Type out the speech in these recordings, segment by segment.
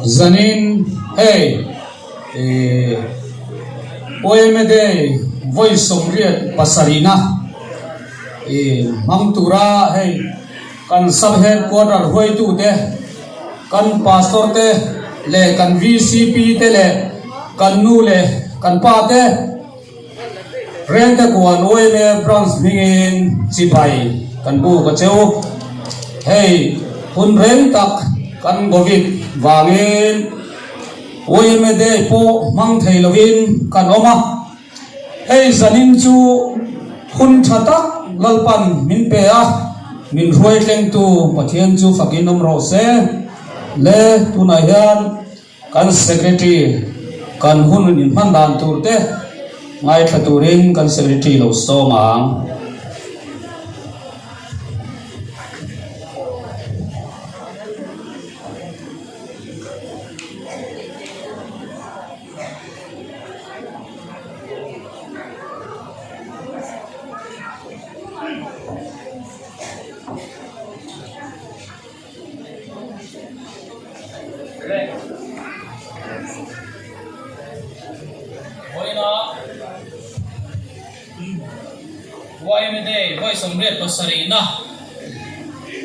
zanin hey OMD voice somriat pasarina mangtura hey kan sub headquarter hoi tu te kan pastor te le kan VCP te le kan nu le kan pa te rent ko an OMD branch mingin sipai kan bu ka cheu hey hun rent tak kan govik wangin OMD po mang thei lovin kan oma hey zanin chu hun thata lalpan min pe a min ruai tleng tu pathian chu fakin nom ro se le tu na hian kan secretary kan hun in man dan tur te ngai thaturin kan secretary lo so mang YMD voi somret pasarina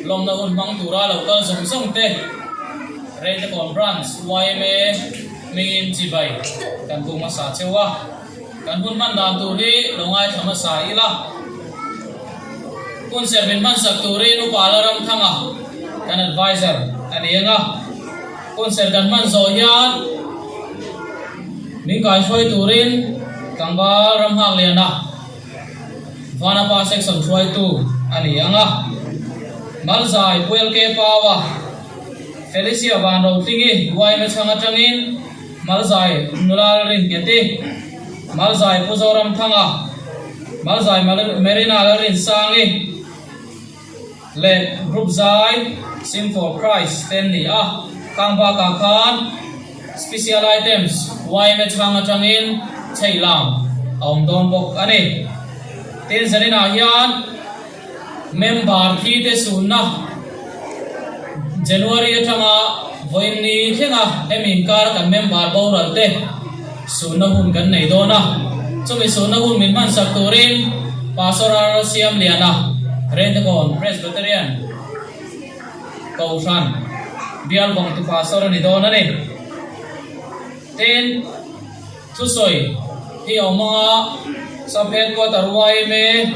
lomna hun mangtura local zong te rate conference YMA mingin chibai kan tu masa chewa kan hun man dan turi longai thama saila kun servin man sak turi nu palaram thanga kan advisor anianga kun ser kan man zohian ni kai shoi turin kangba ram hak liana Vana pa section try to ani anga malzai puel ke pawa Felicia bando tingi wai me changa changin malzai nulal rin kete malzai puzoram thanga malzai merina rin sangi le group zai sing for Christ tenni kangba ka khan special items wai me changa changin chailam aum don bok ani ten zanina hian member thi te sunna January atanga voini thenga emin kar kan member boral te sunna hun kan nei dona chumi sunna hun min man sak turin pastoral siam liana rentekon presbyterian kaufran bial bang tu pastor ni dona ne ten thusoi hi oma Subhead quarter YMA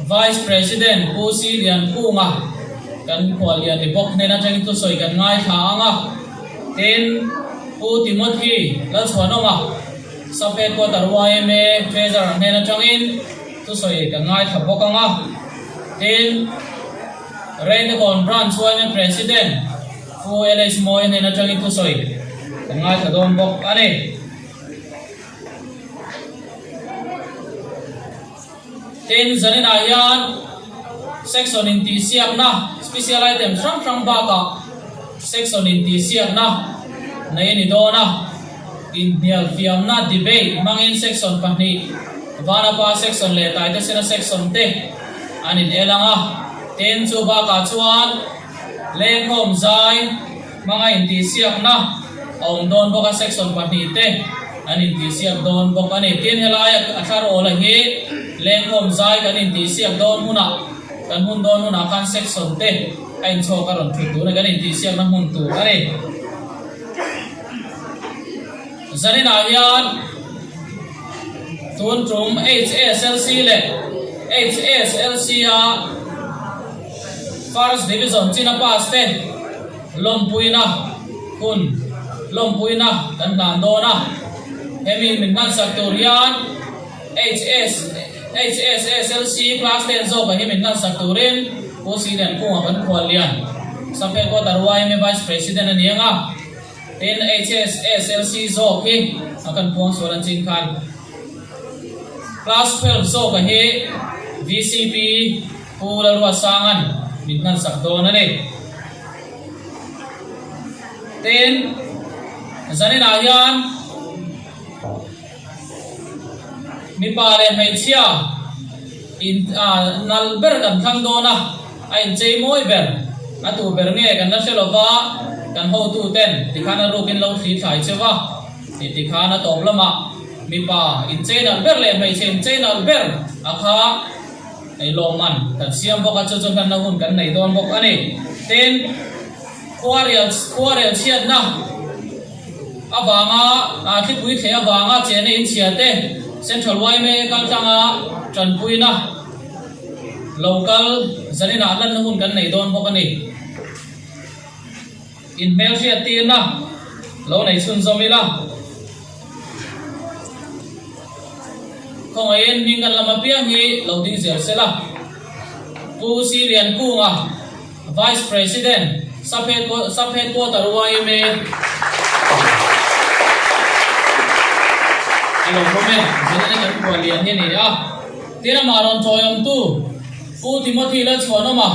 Vice President Pusi Lian Kunga kan Lian Dibok nena chang tu soi kan ngai thanga ten Pu Timothy la chwanonga Subhead quarter YMA Treasurer nena changin tu soi kan ngai thabokanga ten Renekon Branch YMA President Pu LS Moy nena changin tu soi kan ngai thadon bok ane ten zanin ayan section in tisiak na special item sang baka section in tisiak na naini dona in nial fiam na debate mangin section pani vana pa section le taita sina section te anin elanga ten chu baka chuan lekhom zai mga in tisiak na aum don boka section pani te anin tisiak don bok ani ten helaya athar ola hi Lengkom zai kan in tisiak don huna kan hun don huna kan section te ain cho karon thitu na kan in tisiak na hun tu are zanin ayan tun trum HSLC le HSLC first division china pass te lompuina kun lompuina kan dandona hemi min man saktorian HSSLC class 10 zo ba himin nan sakturin Pusilen kung akan kualian sampai ko tarway may vice president anianga in HSSLC zo ki akan puang soran cingkan class 12 zo kahi VCP pula ruasangan minnan sakto na ni ten zanin ayan mi pare mai chia in nal ber kan thang do na ai chei moi ber atu ber nge kan na selova kan ho tu ten tikhana rokin lo thi thai chewa tikhana top lama mi pa in chain al ber le mai chen chain al ber akha ai loman kan siam boka chon kan na hun kan nei don bok ani ten Kuariel chiat na awanga a thi pui the awanga chene in chiate central wai me kal tanga tran pui na local zanina lan na hun kan nei don bok ani in mel chiat ti na lo nei chun zomila không ai mình cần làm một việc gì lâu tin dễ sẽ là cô Syrian cô à Vice President sắp hết qua tàu bay me alo comment jadi ni kan buat lian ni ni ah tira maron choyom tu cô Timothy là chuan nó mà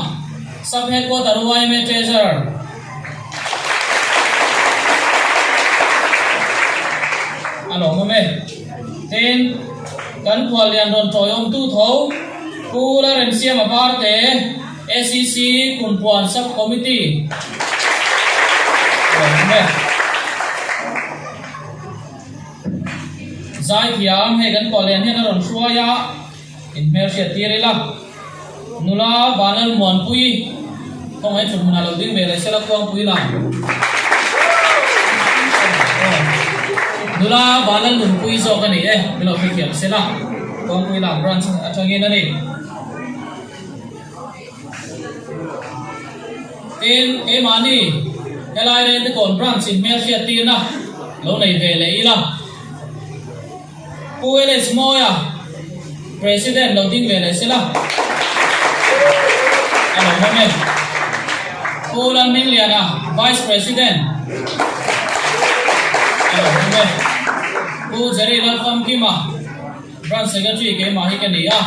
sắp hết qua tàu bay me treasure alo comment tên kan kual lian don toyom tu tho kula rem siam aparte SEC kumpuan sub committee zai thiam he kan kual lian hen ron suaya in mer sia tirila nula banal mon pui kong ai chun mana lo ding be le sela kwang pui la nula balan nun pui zo ka ni bilo phi khiam sela kong pui lam branch athangi na ni tin e mani helai re te kon branch in mer sia ti na lo nei ve le ila puele smoya president lo ding ve le sela alo momen pulan ming liana vice president alo momen cô jadi lakukan kima branch secretary ke mahi ke ni ah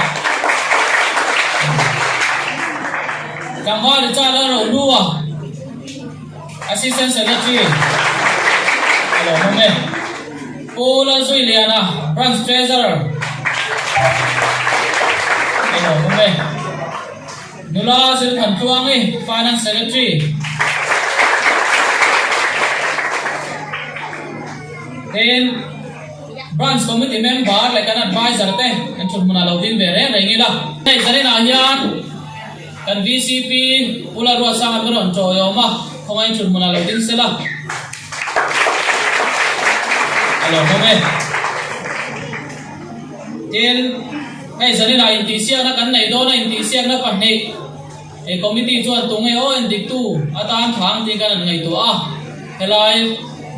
kamar cala dua assistant secretary alo momen Pula Zuiliana branch treasurer alo momen nula sil khan tuang ni finance secretary then branch committee member like an advisor te kan chun muna lo din be re rengi la nei zari na hian kan VCP pula ro sang an ron cho yo ma khongai chun muna lo din sela alo mome tin nei zari na in ti sia na kan nei do na in ti sia na pa nei e committee chuan tung e o en dik tu atan thang ti kan ngai tu a helai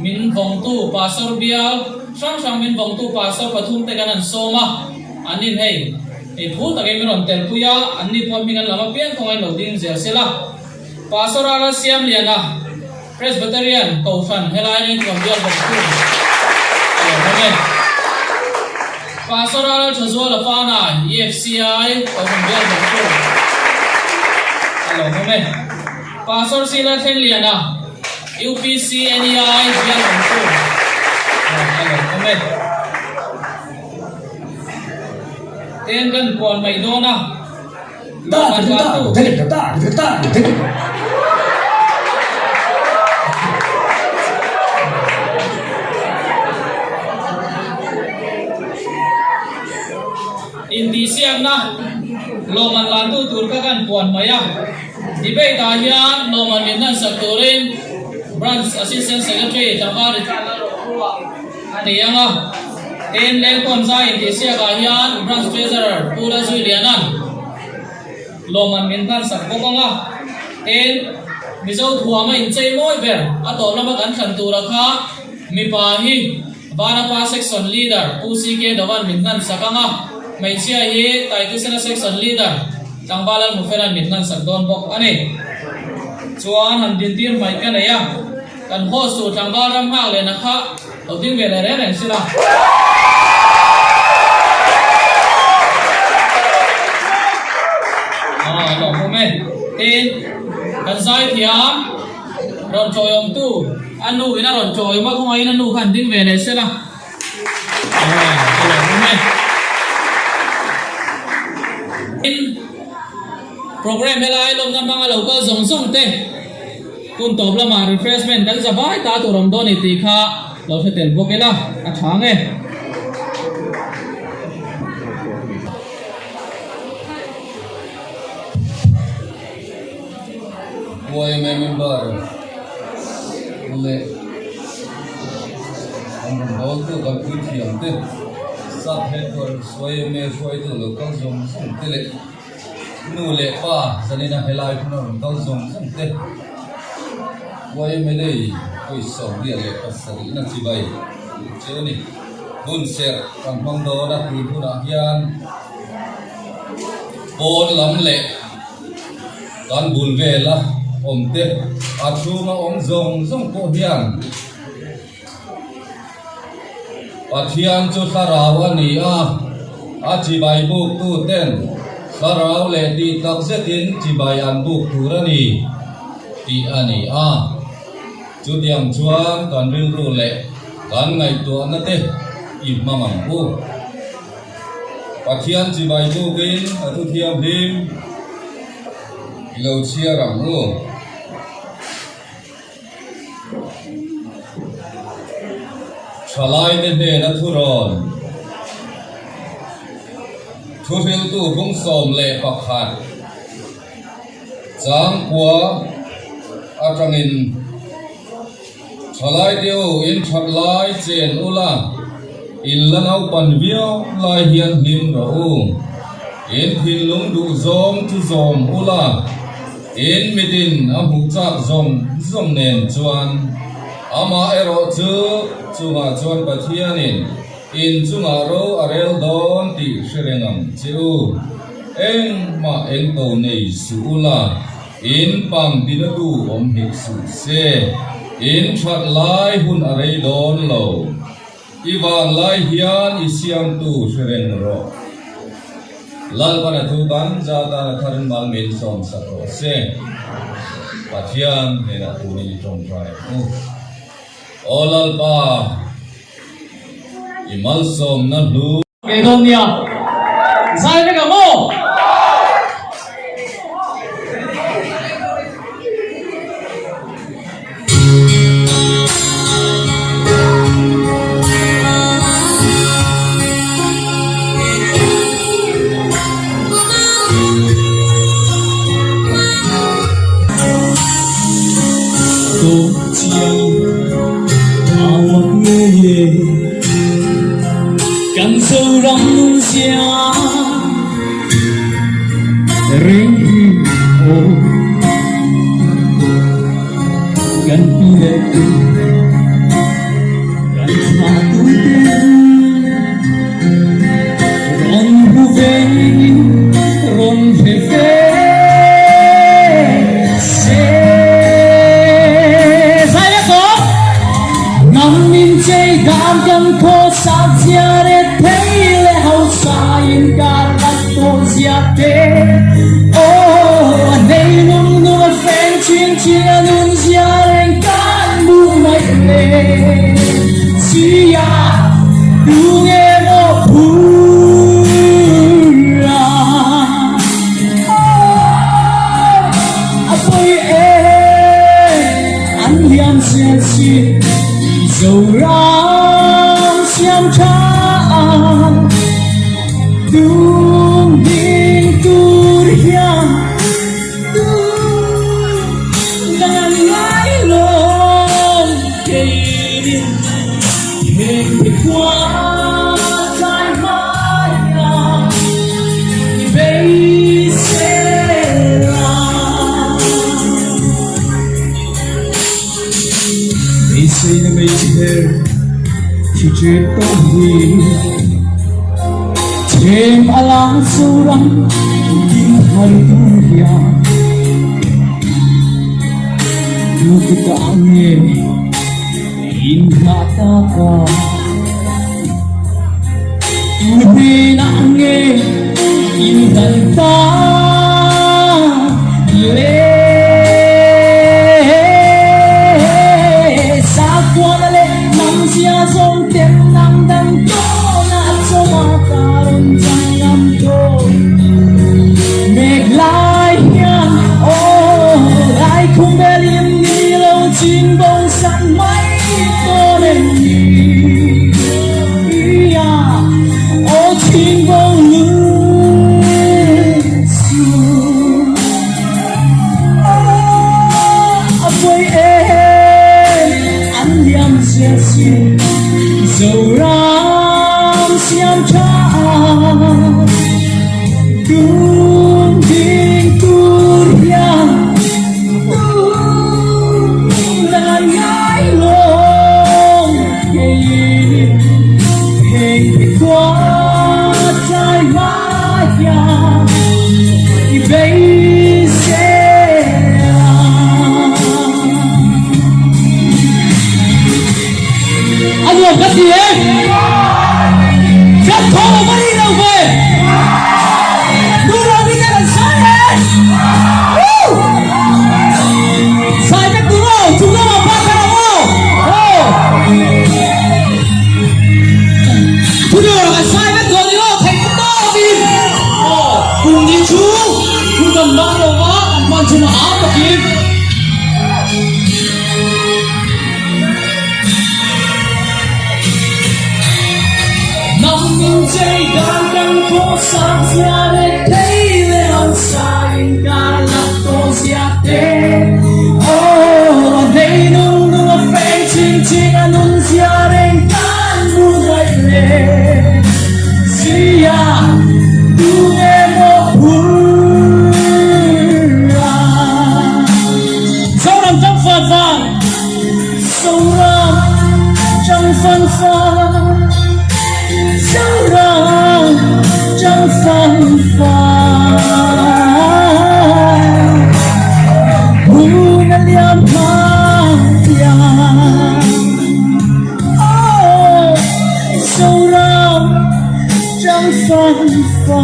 min vong tu pastor bial sang min vong tu pastor pathum te kanan soma anin hei e thu ta ke miron tel puya anni phom mingan lama pian khongai lo ding zer sela pastor ala siam liana presbyterian kofan helai rin kom bial vong tu amen pastor ala thazwa la fana EFCI kofan bial vong tu amen pastor sila then liana UPC NEI bial vong tu amen ten kan kual mai do na indi siam na loman lantu tur ka kan kual maya dibe ta hian loman min nan saktorin branch assistant secretary tamari tala ro ani anga ten leng kon za indi sia ka hian branch treasurer pula Zuiliana loman min nan sak bokanga ten mizo thuama in chei moi ber atol lama kan khan tu rakha mi pa hi Banapa section leader UCK dawan min nan sakanga mai chia hi Taitisana section leader tangbalan muferan min nan sak don bok ani chuan han din tir mai ka ya kan host tu tangbalam ha le na kha oding be le re sila lo kome tin kan sai thiam ron choyom tu anu ina ron choy ma khong ai anu khan ding ve le sela lo kome in program helai lom nam bang lo ko zong zong te kun top lama refreshment kan zabai ta tu rom do ni ti kha lo se tel bokena a thang e Boy member le ông nói tu gặp quý thiền thế sát hết rồi xoay mê xoay tu lo cao dùng không thế lệ nu lệ pa cho nên là hay lại cũng nó cao dùng không thế boy mê đây tôi sống địa lệ pas sari na chỉ bay chứ này bun ser cầm phong đó đã từ thu đã hiền bốn lắm lệ con bùn về là om te a thu ma om zong ko hian pathian chu sarau ani a chi bai buk tu ten sarau le ti tak zetin chi bai an buk tu rani ti ani chu tiang chuan kan rin ru le kan ngai tu na te i mamam bu pathian chi bai bukin a tu thiam dim lo chia rang lu Salai ne ne na thuron thu phil tu bung som le pakhat chang kwa atangin salai deu in thak lai chen ula in lanau pan viau lai hian nim ro in thin lung du zom tu zom ula in midin amu chak zom nen chuan ama ero chu chunga chuan pathianin in chunga ro arel don ti serengam chu eng ma eng to nei suula in pam dinadu om hik su se in that lai hun arei don lo iwan lai hian isiam tu sereng ro lal pana thu ban ja ta tharin mal min som sa ro se pathian ne na tu ni trong trai olal pa imal som na lu ke dom nia sai me ka mo感受让梦想人与我กันปีละตูกันชาตุเต็มร้อนหูเวร้อนเฟเฟเซใส่ละก็นำมินใจดามกันโคสาเสียเรเทเลเฮาสายการรักตัวเสียเตโอ้ในนุ่มนุ่มแฟนชินชินนุ่มเสียเรงกันบุญไม่เลเสียดูเงโมพูราอาไปเออันยามเสียชี就让相差独明独亮，独难来了给你给花在麦芽，你被谁了？没谁的没谁。chỉ chuyện tôi gì thêm alang surang din haluya du kita ange in mata ka du binange in danta le sa kuana le nam sia som tem nam dan to na so ma karon jang nam to meg lai hian oh lai khung belim ni xiên dầu ram xiêm cha tuôn kinh tuôn yang tuôn là ngái lông hình hình qua trái má ya y bây giờ anh làm cái gì ấy rất khó mà đi đâu về đưa ra đi cái là sai đấy sai cái đúng không chúng ta mà bắt cái không chúng ta là sai cái rồi đi không thành cái to đi cùng đi chú cùng cầm băng đầu á mang chung mà áo mà kịp mình chơi đang đang cố sáng ra để thấy lẽ ăn sai cả là tô giặc thế oh đây nung nung phèn chinh chinh ăn nung giặc đến tan buồn dậy lệ xia tu em một buồn sâu đậm trong phật vàng sâu đậm trong phân pha sâu đậm trong phân pha buồn liêm mang tiếng sâu đậm trong phân pha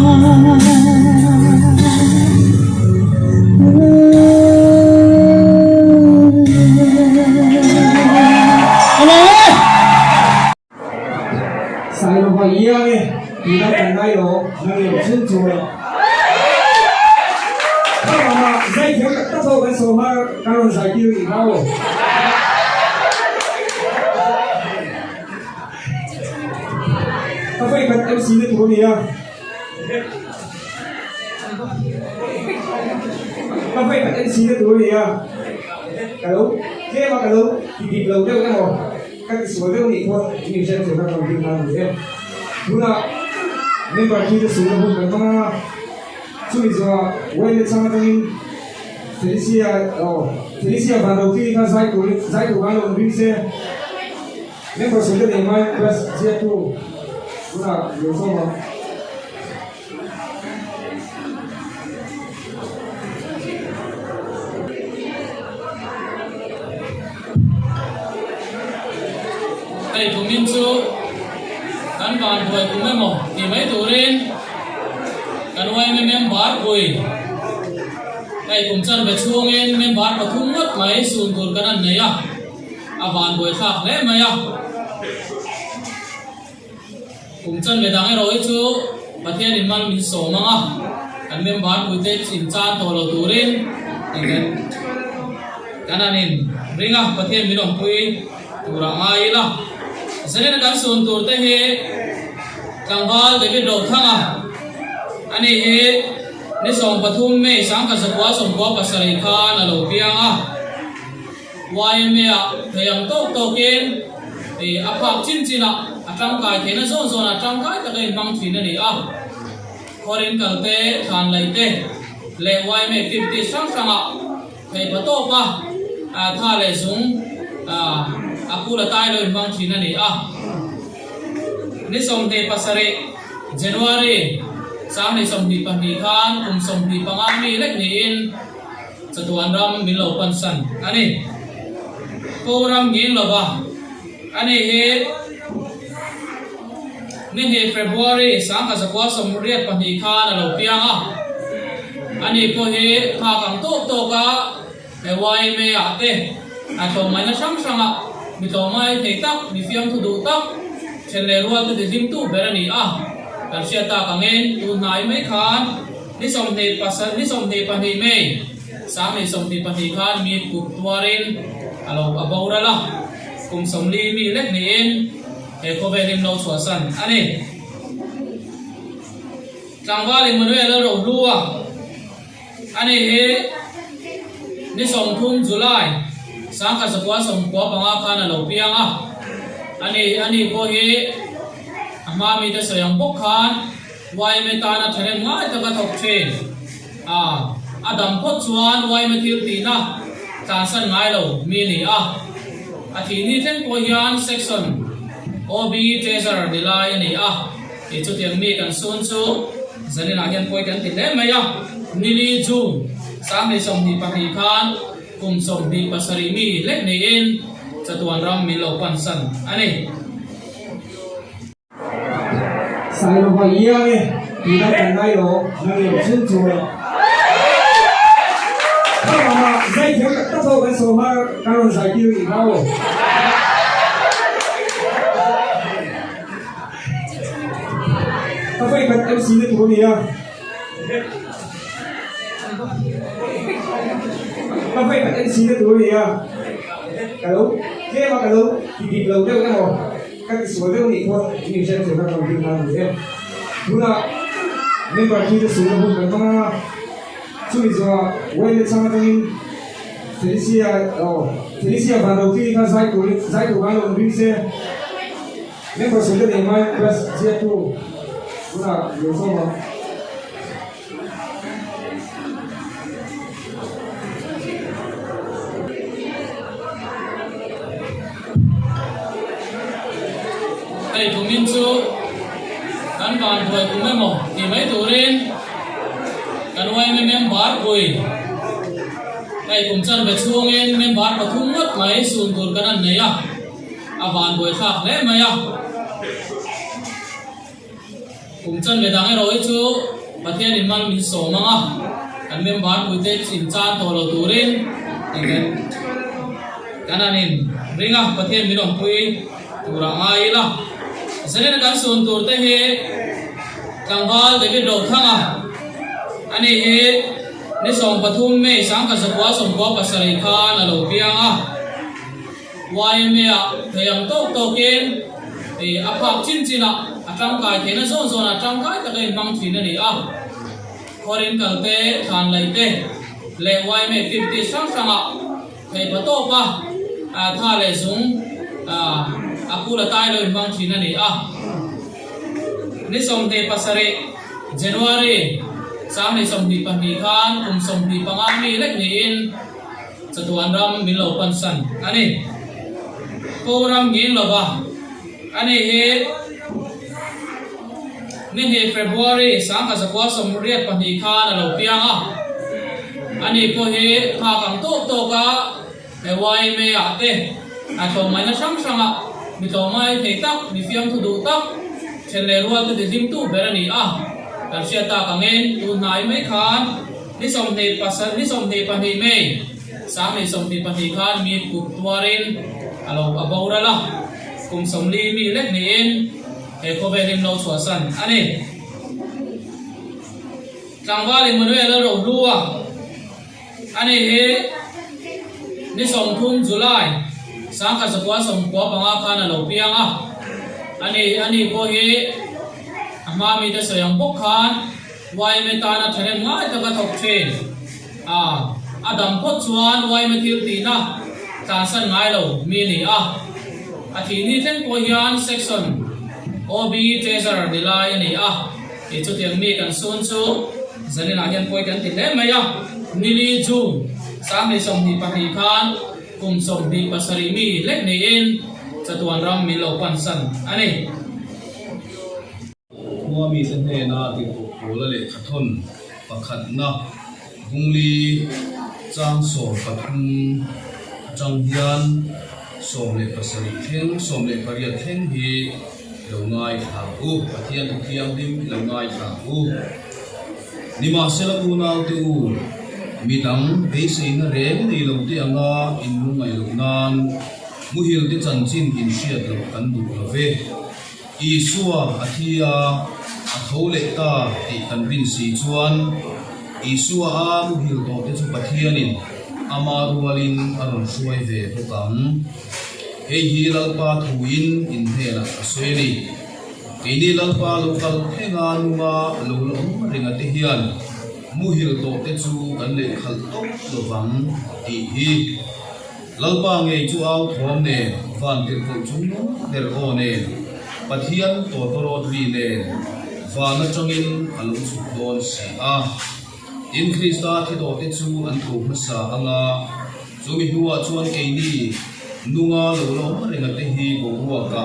sai lầm phải yêu đi thì ta cần ngay đó năng lượng chân chùa các bạn dây thiếu các tốc độ cái số mà các bạn giải tiêu thì đâu ta phải cần MC để thủ gì à ta phải cần MC để thủ gì à cả đúng thế mà cả đúng thì kịp lâu đâu cái hồ các cái số lượng thì thôi mình xem số các đồng tiền nào để đúng là nên bảo khi cái số lượng của nó chui ra quay lên sang bên Felicia vào đầu khi ta giải của ban đầu viên xe nên bảo số lượng này mai plus Z2 đúng là nhiều số mà đây cũng minh chú căn bản tuổi cũng mấy mỏ thì mấy tuổi lên căn quay mấy bát quỳ đây cũng chân về chuông em mấy bát mà thung mất mấy sùn tuổi cái này này à vạn tuổi khác đấy mày à cũng chân về đằng ấy rồi chú mà thiên đến mang mình sổ mang à căn mấy bát quỳ tết xin chan tổ lầu tuổi lên thì cái này ring à mà thiên mình đồng quỳ tuổi ai là sẽ nên cái sườn tuổi thế hệ càng vào để biết đầu thang à anh ấy nên sống bắt thum mấy sáng cả quá sống quá bắt sợi khan là đầu piang à vay mấy à thầy ông tốt kiến thì áp pháp chín chín à trong cái thế nó zon à trong cái cái băng thủy này à khorin cần tê than lấy tê lệ vay mấy tìm tê sáng à thầy bắt tốt à tha lệ súng aku la tai lo bang thina ni ni som te pasare January sang ni som di pani khan kum som di pangami lek ni in chatuan ram min lo pansan ani ko ram ngin lo ba ani he ni he February sang ka sakwa som riat pani khan lo piang ani ko he kha kang to ka e wai me ate to mai na sang sang mi to mai thei tak mi fiam thu du tak chen le rual tu dim tu berani kan sia ta kangen tu nai mai khan ni som ne pasan ni som ne pani me sang ni som ne pani khan mi ku tuarin alo abaura la kum som li mi lek ni in e ko ve lim lo chua san ani changwa le manu elo ro lua ani he ni som thum July sang ka sakwa som kwa panga khan alo piang ani po hi ama mi te sayang bok khan wai me ta na thare ngai ta ka thok chen adam phot chuan wai me thil ti na ta san ngai lo mi ni thi ni ten po hian section OB treasure dilai ni e chu tiang mi kan sun chu zanina hian poi kan ti le mai nili ju sang ni som ni pa hi khan kum som ni pasari mi lek ni in chatuan ram mi lo pan san ani sai lo ba iya ni ni da kan nai lo na ni sun chu lo ta ma zai thia ta so kan so ma ka ron sai ki ni ba lo ta phải kan MC ni tu ni ta phải kan MC ni tu ni kalau dia mah kalau di belau dia kan mau kan sebenarnya ni pun ini saya sudah tahu di mana dia guna member kita sudah pun bertemu curi jua wajib sama dengan Felicia baru kita saya tu kalau bisa member sudah demai plus dia tu guna bersama ai tumin chu kan ban thoi kum mo ti mai turin kan wai me member koi ai kum chan be chuangen member pathum mat mai sun tur kan an nei ban boi khak le mai kum chan be dang roi chu pathian in man min so manga kan member koi te chin chan to lo turin tigen kananin ringa pathian mi rom pui tura ai la Senen kan sun tur te he tanggal David do thanga ani he ni som pathum me sang ka sakwa som ko pasari khan alo pianga wai me thayang tok token e aphak chin china atang kai thena zon zon atang kai ta kai mang thin ani khorin kalte than laite le wai me 50 sang sanga thai pato pa tha le sung akula tai lo bang thina ni ni som te pasare January sang ni som di pan ni khan kum som di pangami lek ni in chatuan ram min lo pan san ani program ngin lo ba ani he ni he February sang ka sakwa som riat pan ni khan lo pianga ani po he kha kang to ka e wai me ate to mai na sang sanga mi to mai thei tak mi fiam thu du tak chen le rual te dim tu berani kan sia ta kangen tu nai mai khan ni som ne pasan ni som ne pani me sang ni som ne pani khan mi pu tuarin alo abaura la kum som li mi lek ni in e ko be rim lo chua san ani tangwali manuel ro ruwa ani he ni som thum July sang ka sakwa som ko panga khana lo pianga ani po he ama mi te sayang bok khan wai me ta na thare ngai ta ka thok chen adam phot chuan wai me thil ti na ta san ngai lo mi ni thi ni ten po hian section OB treasure dilai ni e chu tiang mi kan sun chu zanina hian poi kan ti le mai nili ju sang ni som ni pa hi khan kum som di pasari mi lek ni in chatuan ram mi lo pan san ani mua mi sen he na ti ko la le khathon pakhat na bungli chang so pathum chang hian som le pasari theng som le paria theng hi lo ngai tha u pathian thiam dim lo ngai tha u nima sela u na tu midang beise na re ni lo te anga in lu ngai lo nan muhil te chan chin in shiat lo kan du lo ve isua athia athole ta ti kan bin si chuan isua muhil to te chu pathianin amarualin aron suai ve to kam he hi lalpa thuin in hela asweli ini lalpa lokal hengan ma lo ringa te hian muhil to te chu kan le khal tok lo wang ti hi lalpa ngei chu au thom ne van tir ko chung no der o ne pathian to torot ri ne van atangin alu chu don si a in Krista thi do te chu an thu masa anga chumi huwa chuan ke ni nunga lo lo renga te hi go huwa ka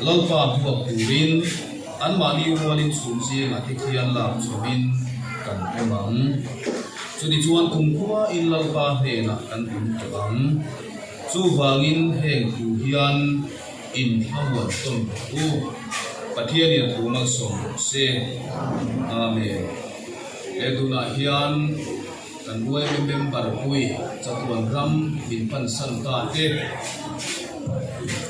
lalpa huwa purin an mani walin chum si nga te khian la chumin kan emang chudi chuan kumkhua in lalpa he na kan tum ang chu wangin heng tu hian in hawan ton u pathian ya thu na som se amen eduna hian kan buai member pui chatuan ram bin pan san ta te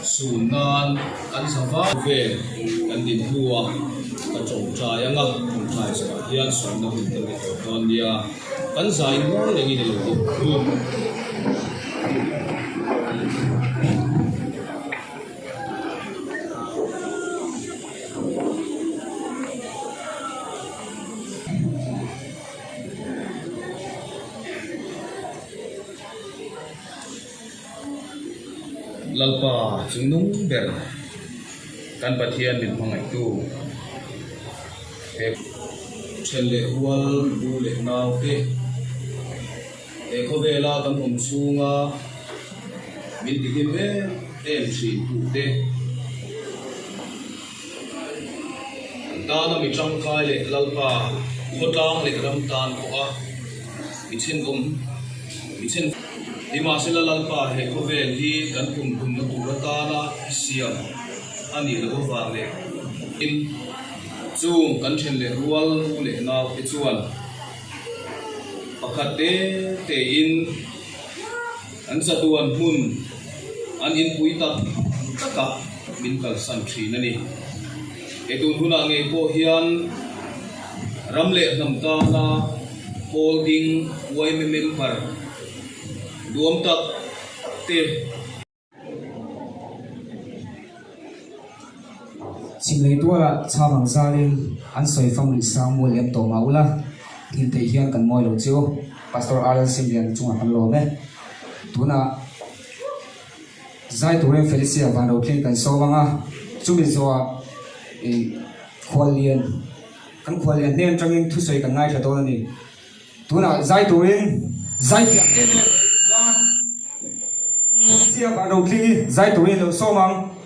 sunan kan sawa ve kan din huwa ka chong cha yanga chong cha sa hian som na bin te ton dia kan sai mo le ngi lo ku lalpa chungnung ber kan pathian min phangai tu he chelle hual bu le naw te e ko vela kan hum chunga min dikim be em thri tu te dana mi tang kai le lalpa khotang le ram tan ko a ichin mi chen Lima sila lalpa he ko vel hi kan kum na tura tala siam ani lo wale in chung kan then le rual le naw e chuan pakate te in an satuan hun an in pui tak taka min kal san thri na ni e tun huna nge po hian ramle nam ta na holding wai member duam tak te chim lei tua chawang zalin an soi family samuel em to maula tin te hian kan moi lo chu pastor alan simbian chunga kan lo me tuna zai turen felicia van ro thin kan sowanga chumi zoa e khwalian kan khwalian nen tangin thu soi kan ngai tha to ni tuna zai turen zai fiak Sia ba đầu tiên giải tụ lên số mang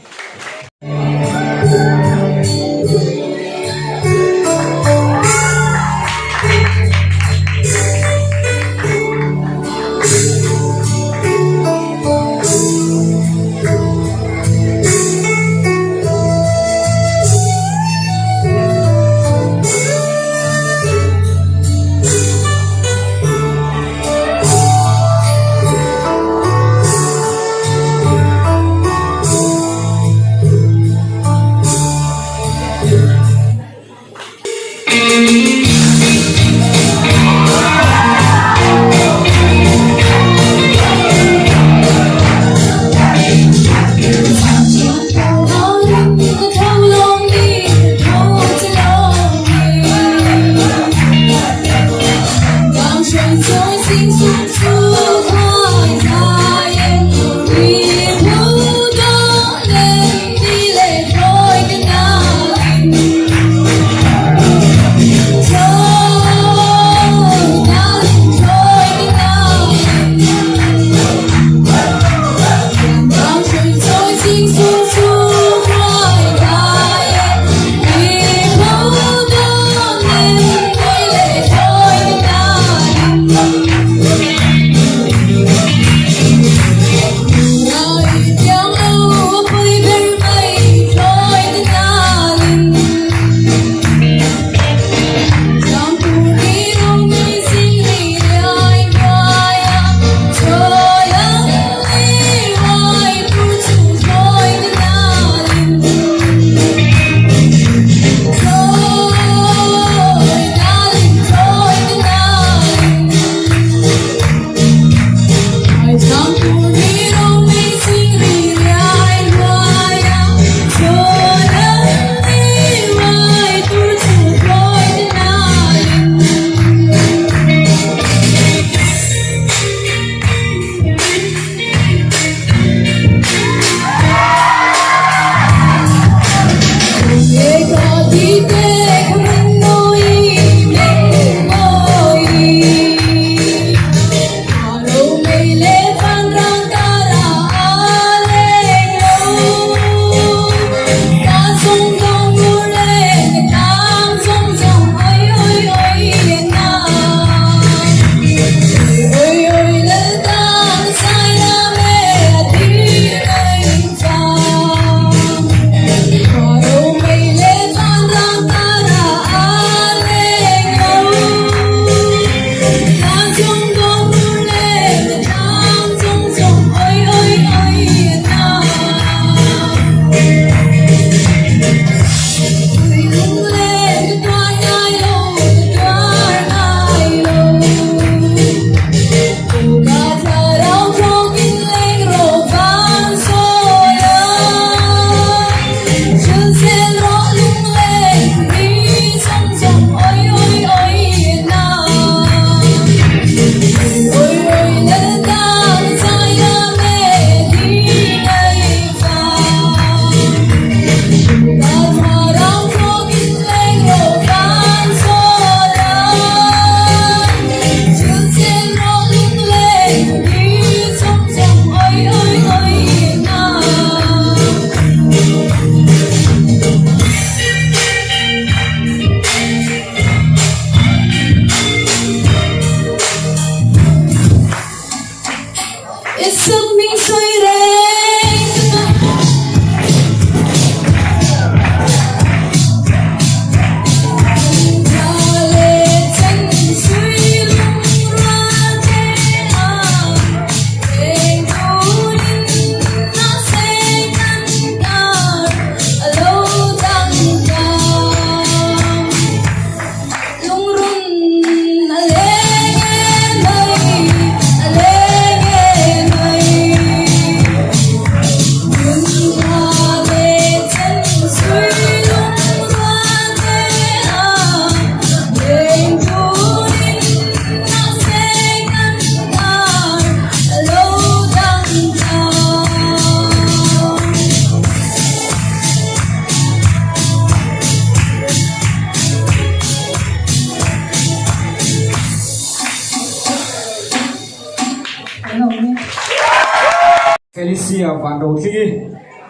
à van đầu thi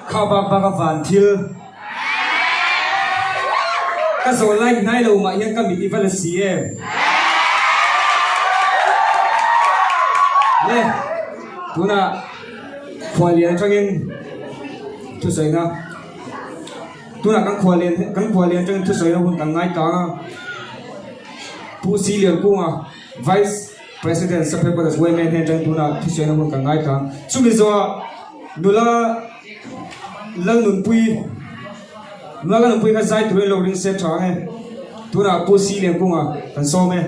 khá bạc van thil các số like này lâu mà yên các mình phải là gì em nè tu na khoa liền cho yên thu sấy na tu na căng khoa liền cho thu sấy na hun căng ngay cả pu si liền cũng à vice president sắp xếp các women hen cho tu na thu sấy na hun căng ngay cả chúng bây giờ nula lăng nun pui cái giải tụi lâu đến xếp cháo này tu na pu si liền cũng à cần so me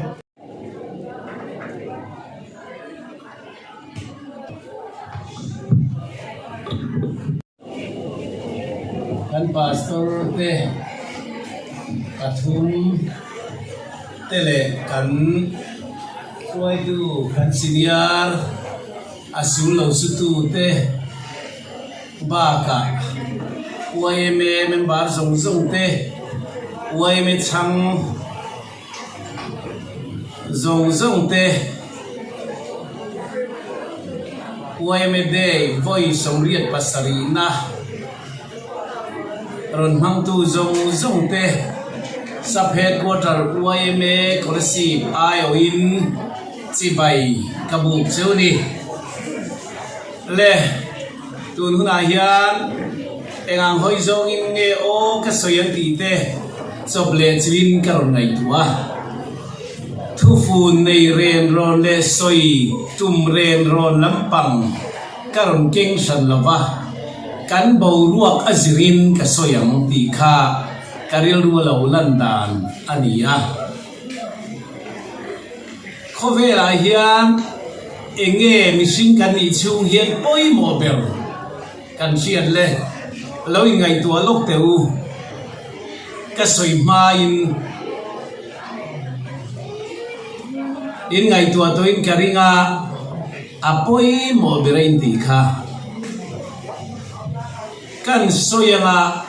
kan pastor te kathum tele kan kuai tu kan senior asul lo sutu te ba ka kuai me member zong te kuai me chang zong te kuai me de voi song riat pasari na ron mang tu zong te sub headquarter YMA Kolasi ayo in chibai kabuk chuni le tun huna hian engang hoi zong in nge o ka soyan ti te choble chin karon ngai tua thu fun nei ren ron le soi tum ren ron lampang karon king san lova kan bau ruak azirin ka soyang ti kha karil ru lo landan ania khovela hian enge mishing kan ni chung hian poi mo ber kan chiat le lo ngai tua lok teu ka soi ma in ngai tua to in karinga apoi mo berain ti kha kan soyanga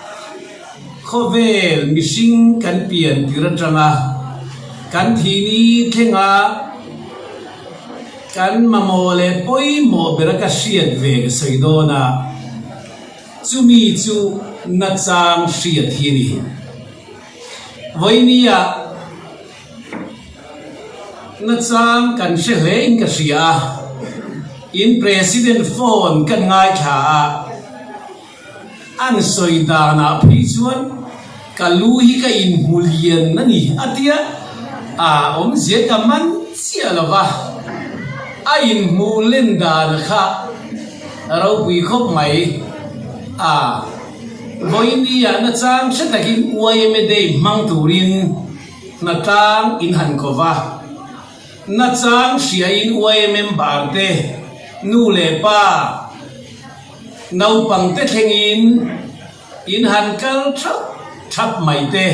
khovel mishing kan pian tiratanga kan thini thenga kan mamole poi mo beraka shiat ve soidona chumi chu na chang shiat hini voinia na chang kan shehle in ka shia in president phone kan ngai tha an soidana phichuan kaluhi ka in hulian nani atia om zia kaman chialova a in hulen dan kha ro pui khop mai voinia na chang satakin uaime dei mang turin na tang in han kova na chang sia in uaime barte nu le pa nau pang te thengin in han kal thap mai te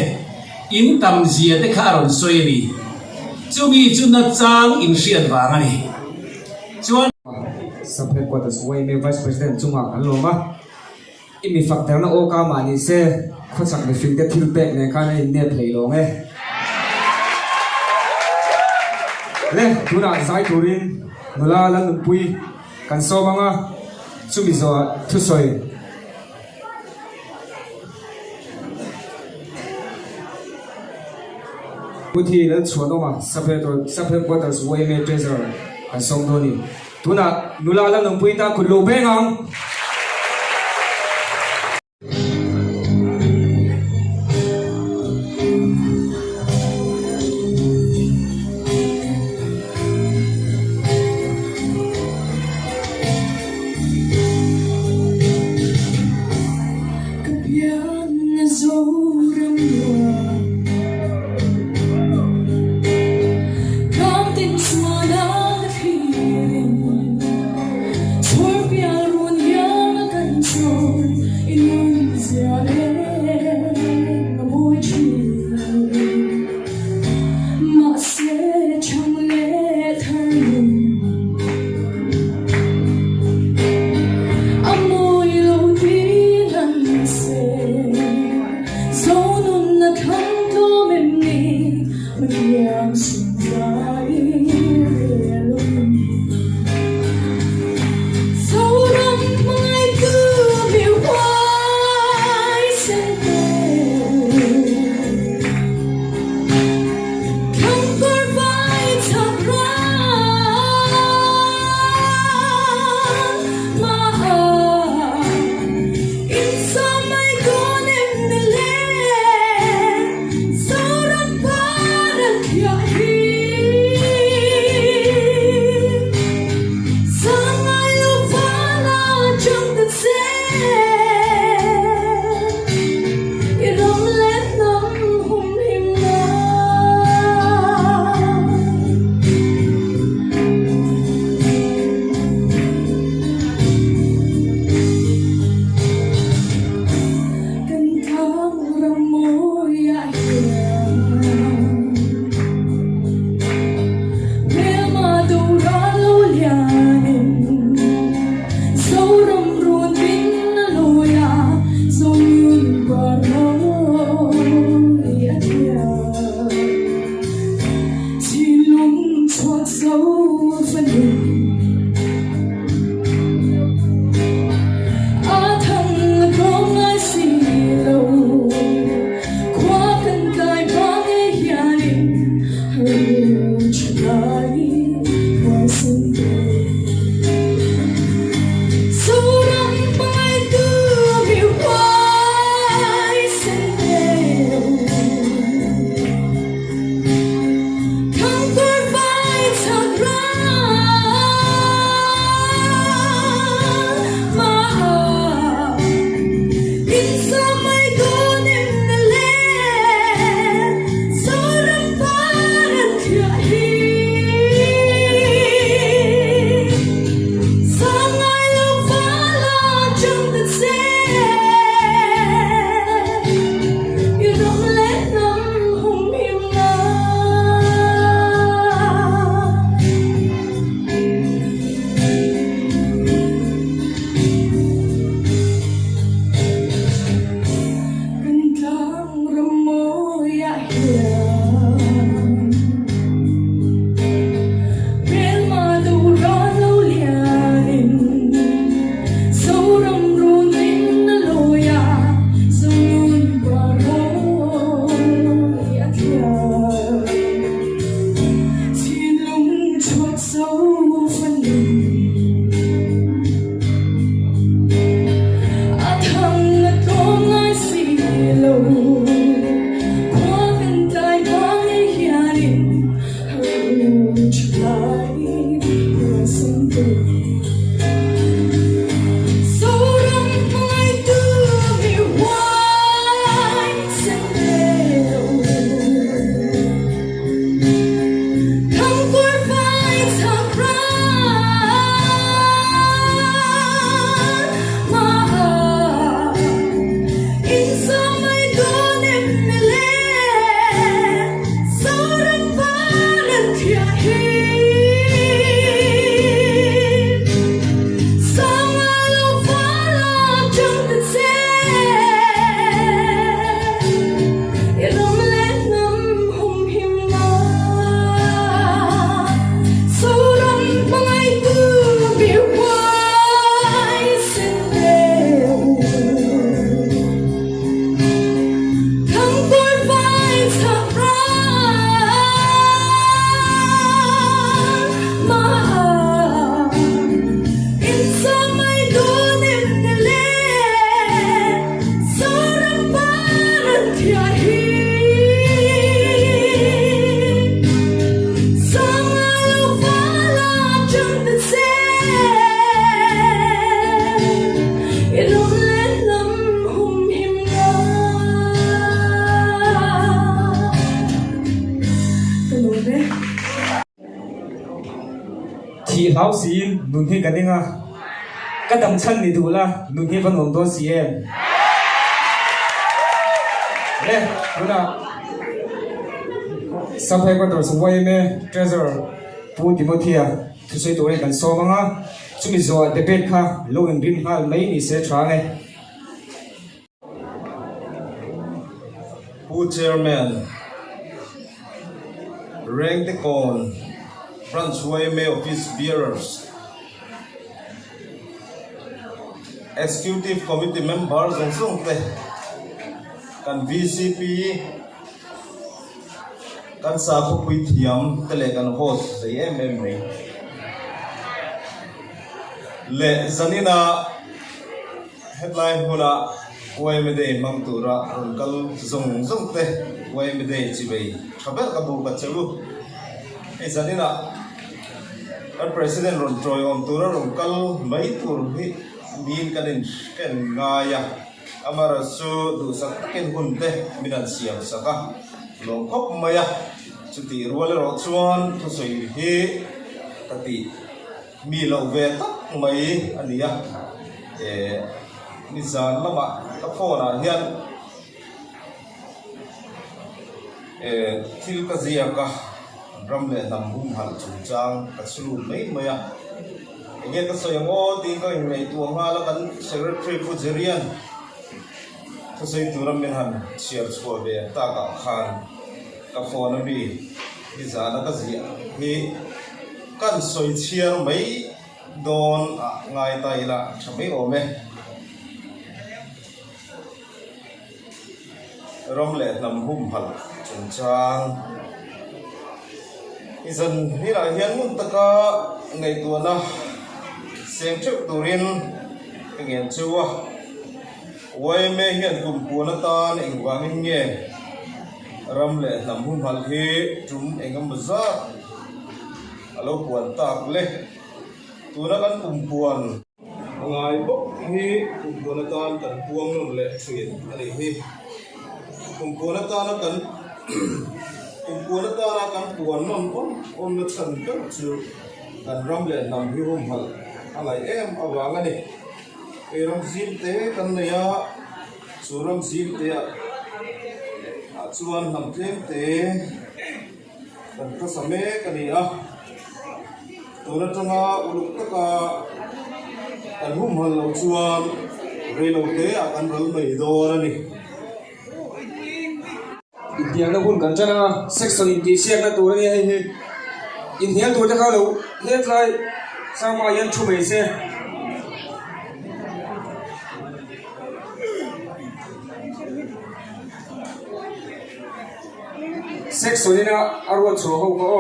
in tam zia te kharon soili chumi chuna chang in sian wang ani chuan sub headquarters YMA vice president chunga anloma imi factor na oka mani se khochak ni fin te thil pek ne kana in ne pheilong e le tuna zai turin nula lan pui kan so manga chumi zo thu soi puthi le chuano ma saphe quarters YMA treasurer kan som doni tuna nula lan pui ta ku lo bengang Por piar un día háo xin nụ hi cái nga cái đầm chân đi đủ là nụ hi vẫn ngóng đó xí em nè đúng là sau khi quan đầu xuống quay mẹ treasure phụ Timothy thu xây tổ này cần so mà nga chúng mình rồi debate kha Logan Green kha mấy ni sẽ trả ngay Who chairman rank the con branch YMA office bearers executive committee members and so on kan VCP kan sa ko thiam tele kan host say MMA le zanina headline hula YMD mangtura kal zong te YMD chibei khabar ka bu ka chalu e zanina ar president ron troy om tura ron kal mai tur hi din kanin ken ngaya amara su du sak ken hunte minan siam saka long khop maya chuti rual ro chuan thu soi hi tati mi lo ve tak mai ania e nizan lama ka phone hian thil ka zia ka ramle nam hum hal chung chang ka sulu mai maya nge ka soyango ti ka ingrei tu nga la kan secretary pujerian thu sei turam men han share chho be ta ka khan ka phone bi nizan ka zia hi kan soi chiar mai don ngai tai la chamai ome romle nam hum hal chung chang izan hira hian mun taka ngai tu na seng chuk turin ngien chuwa wai me hian kum puna tan engwangin nge ramle nam hum hal hi tum engam baza alo puan tak le tuna kan kumpuan ngai bok hi kumpuan tan kan puang nun le thrin ani hi kumpuan tan kan kumpuan tan kan puan non on na chan kan chu kan ram le nam hi hum hal alai em awang ani e ram zin te kan ne ya suram zin te a chuan nam tlem te kan ka same kania tuna tanga uluk taka kan hum hal lo chuan relo te a kan ral mai do ani India na hun kan chana section inti siak na tur ni hi India tur ta khalo het lai sama yan chu mai se section ni na arwa chu ho ko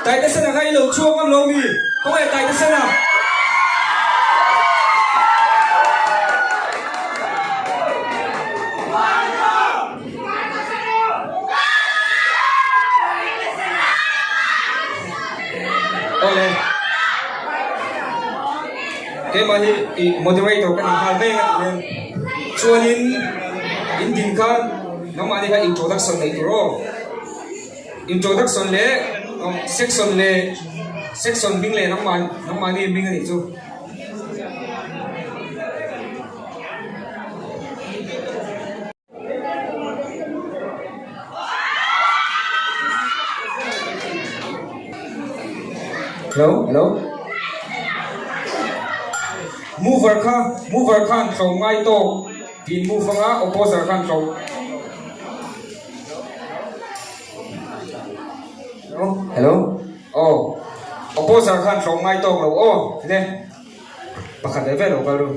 Tayo sana kayo lo chuo kam lo mi kung ay tayo sana ole kay mahi moderator kan halbe ngat chuanin indin ka namani ka introduction na ituro introduction le section bing le namani bing ani chu hello mover khan so ngai to tin move nga opposer khan so hello oh opposer khan so ngai to lo oh le pakhat ai ve lo ka lu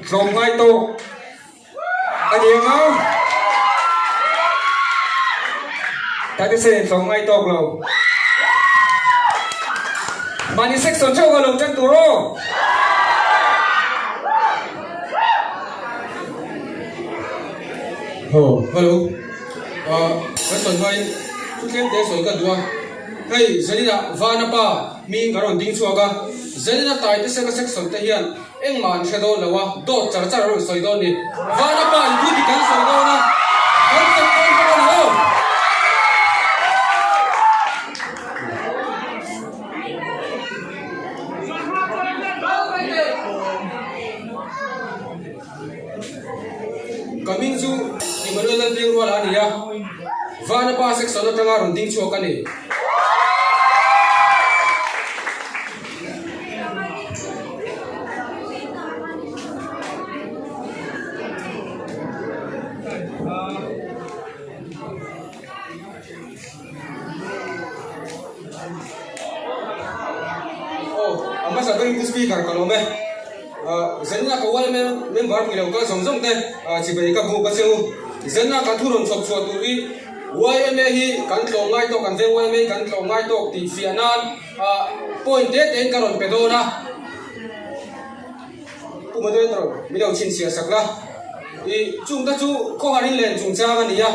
so ngai to cái xe sống ngay tộc lâu mà đi section châu ga lồng chân tù rô Hello. Cái tuần này chúng em để soi cái đua. Hey, giờ đi là vana pa, mình cái rồi tính chua cả. Giờ đi là tại cái section thế hiện, em màn sẽ đâu là wa, đốt chả rồi soi đâu đi. Vana pa, đi cái soi đâu na. Cái section cái đâu. Coming to Emmanuel Ding Wala niya. Vana pa section na tanga ron ding chua kani. Amma sa bring speaker kalome. Dân na kawal member pilaw ka somsong te si bai ka bu ka seu dân na ka thuron chok chua turi YMA hi kan tlong ngai to kan ve YMA kan tlong ngai to ti fianan point te ten karon pedona umadetro milaw chin sia sakla I chung ta chu ko harin len chung cha ani ya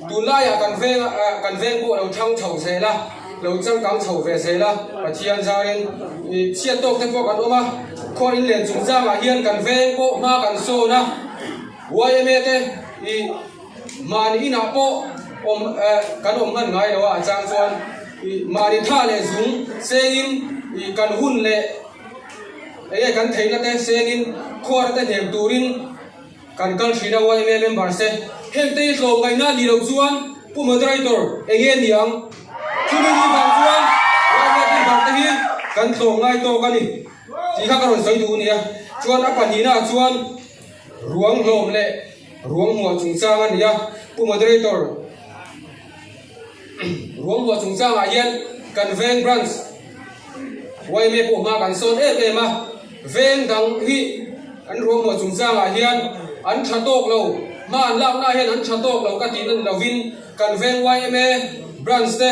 tunla ya kan ve ko lo thang chau se la lo chang kang chau ve se la pathian zarin I chia tok te ko kan oma ko in len chung cha ma hian kan ve ko ma kan so na YMA te I mani ina po kan ngan ngai lo a chang chuan I mani tha le zung sengin I kan hun le ai kan theina te sengin khor te nem turin kan kal thina YMA member se hem te hlom ngai na li lo chuan pu moderator enge niang chumi ni bang chuan YMA member te hi kan hlom ngai to kani ti kha karon soi du nia chuan a panina chuan ruang hlom le ruang mo chung chang ania pu moderator ruang mo chung chang a hian kan veng branch YMA pu ma kan son ma veng dang hi an ruang mo chung chang a hian an thatok lo ma an lam na hian an thatok lo ka tin an lovin kan veng YMA branch te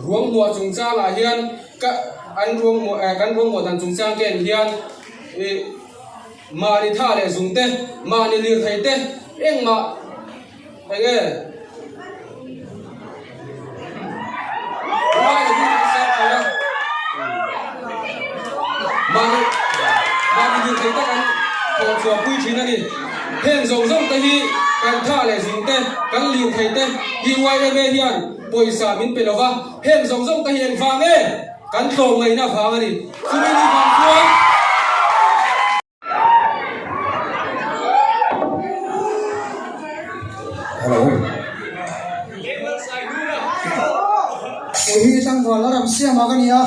ruang mo chung chang a hian ka an ruang mo kan ruang mo dan chung chang ken hian ma ni tha le zung te ma ni lir thai te eng ma enge ma ni sa ala ma ni lir thai ta kan ko chua pui thin ani hem zong te hi kan tha le zung te kan lir thai te hi YMA hian poisa min pelova hem zong te hian wang e kan tlom ngai na wang ani chumi ni wang chuan Hello. Ôi sang vào là làm xe mà cái gì à?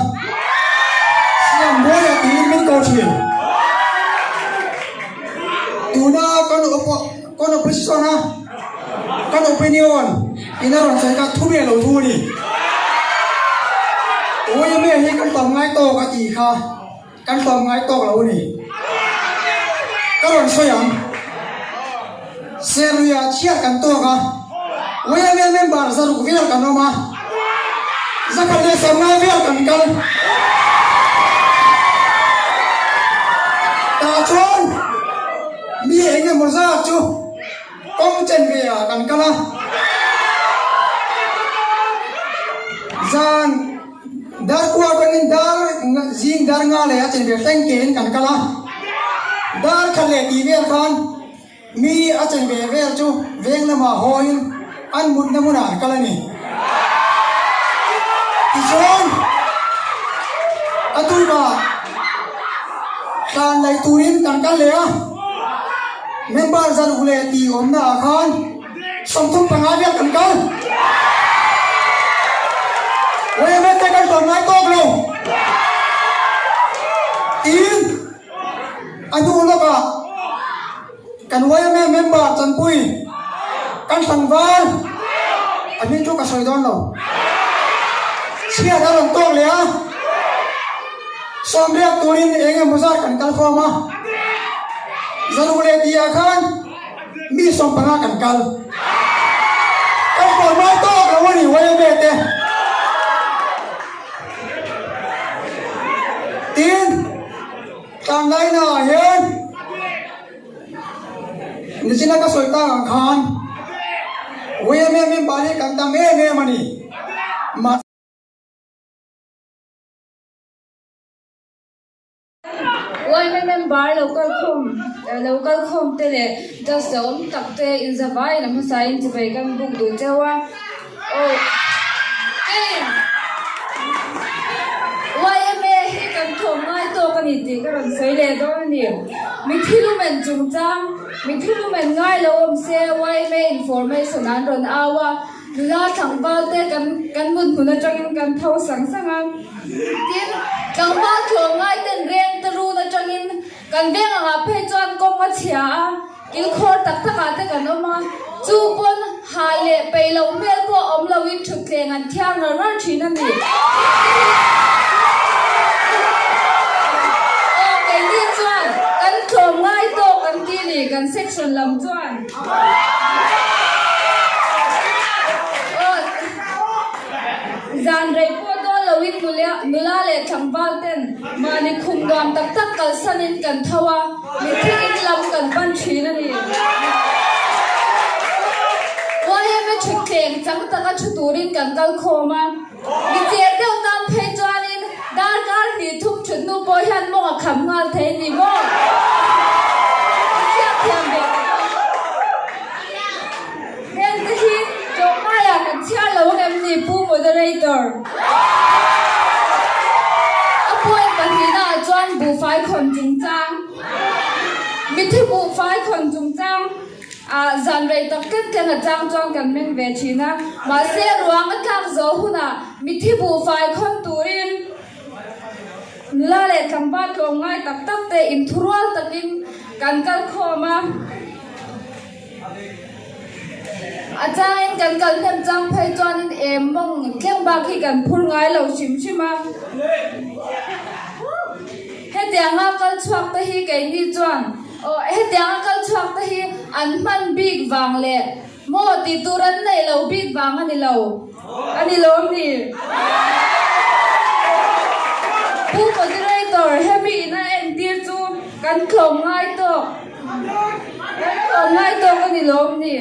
Xe mua là tí mình cầu chuyện. Tu na con opposition à? Con opinion. Ina ron sai ka thu bia lo thu ni. Ôi mẹ hi kan tong ngai to ka ti kha. Kan tong ngai to lo ni. Ka ron so yang. Seluya chia kan to ka YMA member zaru vil kan oma zakale samna vil kan kal ta chon mi enge moza chu kom chen ve kan kala zan dar kwa kan dar jing dar nga le chen ve teng ken kan kala dar khale ti ve kan mi achen ve ve chu veng na ma hoin an mut na muna kalani ijon atui ba kan lai turin kan kal le a member zan ule ti om na khan somthum panga ve kan kal we me te kan ton nai tok lo tin anu lo ba kan YMA member chan pui kan tangwal amin chu ka soi don lo sia da long tong le a som riak turin enge muzar kan kal forma zarule dia kan mi som panga kan kal kan forma to วันนี้วันเบ็ดเต้ตีนต่างไงน่ะเห็นนี่สินะก็สวยตาขานวันแม่บ้านนี้กันตามแม่มันนี่มา Why member local com tele just om takte in zavai na masain chibai kan buk du chawa oh hey why me hi kan thom mai to kan ti kan sei le do ni mi thilu men chung chang mi thilu men ngai lo om se why me information an ron awa la thang ba te kan mun huna changin kan thau sang sanga tin kang ba thlo ngai ten reng taru na changin kan beng anga phe chuan kong ma chhia kil khor tak thaka te kan oma chu pon hai le pe lo mel ko om lo win thuk thleng an thiang ro ran thin ani o kai ni chuan kan thom ngai to kan ki ni kan section lam chuan zan rei po do lowin nula le thambal ten mani khumgam tak tak kal sanin kan thawa mi thingin lam kan ban thin ani wa he me thikeng chang taka chuturin kan kal khoma mi che deu tam phe chuanin dar kar ni thum chut nu poi han mo kham ngal the ni mo kya thiam de hen te hi chomaya kan chia lo em ni pu moderator apoi pahina chuan bu fai khon chung chang mi thi bu fai khon chung chang zan rei tak ket ken a chang chang kan men ve thina ma se ruang a thak zo huna mi thi bu fai khon turin la le thamba ko ngai tak tak te in thural takin kan kal khoma achain kan kal hem chang phai chuan in em mong tleng ba khi kan phur ngai lo sim sima he tianga kal chuak ta hi kai ni chuan o he tianga kal chuak ta hi an man big wang le mo ti turan nei lo big wang ani lo ni pu moderator hemi na en tir chu kan khom ngai to ani lo ni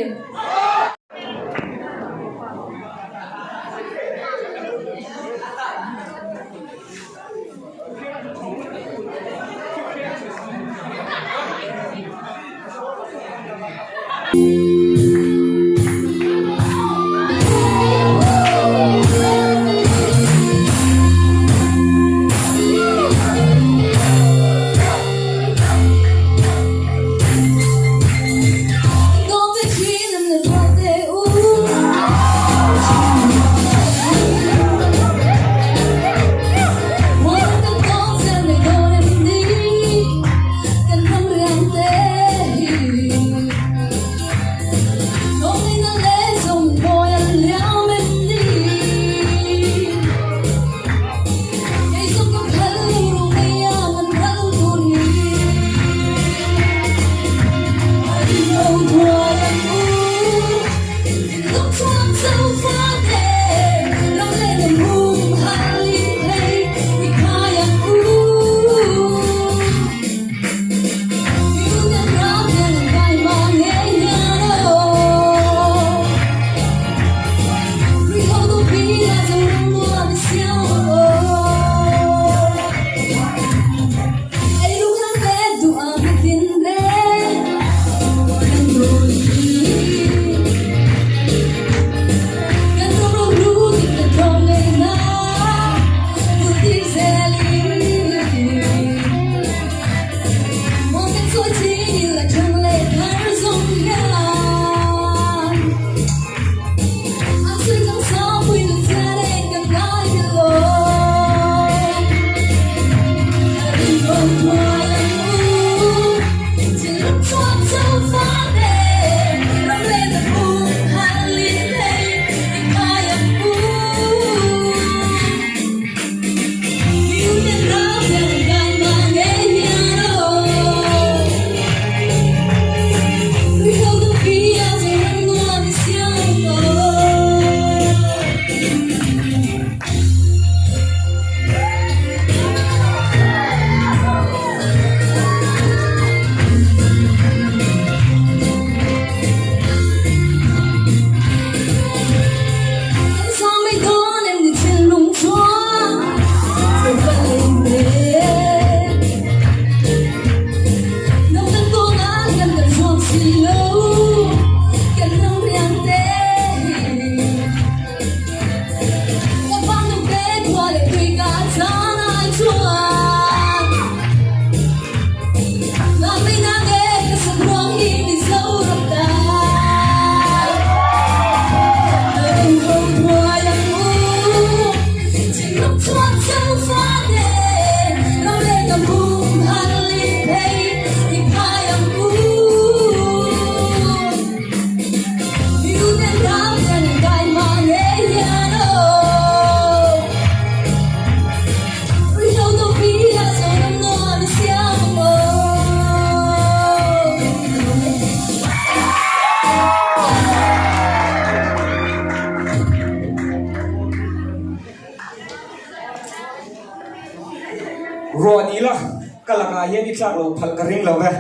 rồi đi là cái là cái hiện đi khác lâu phật cái ring lâu về